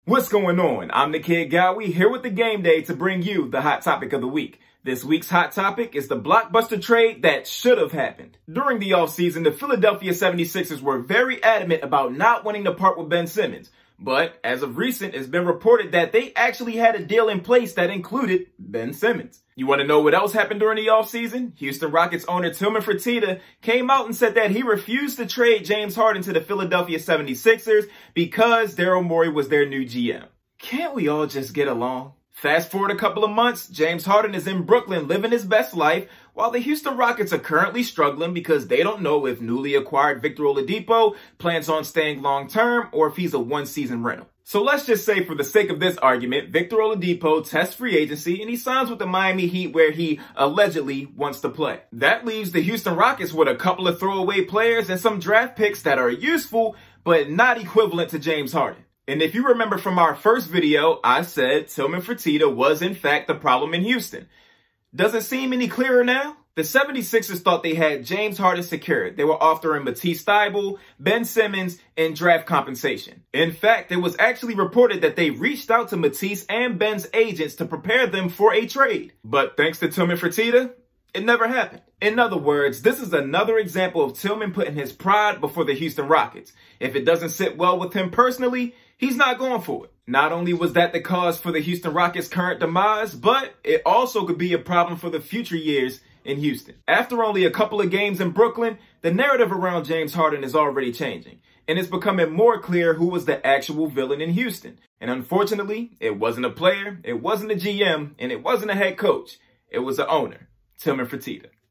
What's going on? I'm the Kid Gowie here with the game day to bring you the hot topic of the week. This week's hot topic is the blockbuster trade that should have happened. During the offseason, the Philadelphia 76ers were very adamant about not wanting to part with Ben Simmons. But as of recent, it's been reported that they actually had a deal in place that included Ben Simmons. You want to know what else happened during the offseason? Houston Rockets owner Tilman Fertitta came out and said that he refused to trade James Harden to the Philadelphia 76ers because Daryl Morey was their new GM. Can't we all just get along? Fast forward a couple of months, James Harden is in Brooklyn living his best life, while the Houston Rockets are currently struggling because they don't know if newly acquired Victor Oladipo plans on staying long-term or if he's a one-season rental. So let's just say, for the sake of this argument, Victor Oladipo tests free agency and he signs with the Miami Heat, where he allegedly wants to play. That leaves the Houston Rockets with a couple of throwaway players and some draft picks that are useful, but not equivalent to James Harden. And if you remember from our first video, I said Tilman Fertitta was in fact the problem in Houston. Does it seem any clearer now? The 76ers thought they had James Harden secured. They were offering Matisse Thybulle, Ben Simmons, and draft compensation. In fact, it was actually reported that they reached out to Matisse and Ben's agents to prepare them for a trade. But thanks to Tilman Fertitta, it never happened. In other words, this is another example of Tilman putting his pride before the Houston Rockets. If it doesn't sit well with him personally, he's not going for it. Not only was that the cause for the Houston Rockets' current demise, but it also could be a problem for the future years in Houston. After only a couple of games in Brooklyn, the narrative around James Harden is already changing, and it's becoming more clear who was the actual villain in Houston. And unfortunately, it wasn't a player, it wasn't a GM, and it wasn't a head coach. It was the owner, Tilman Fertitta.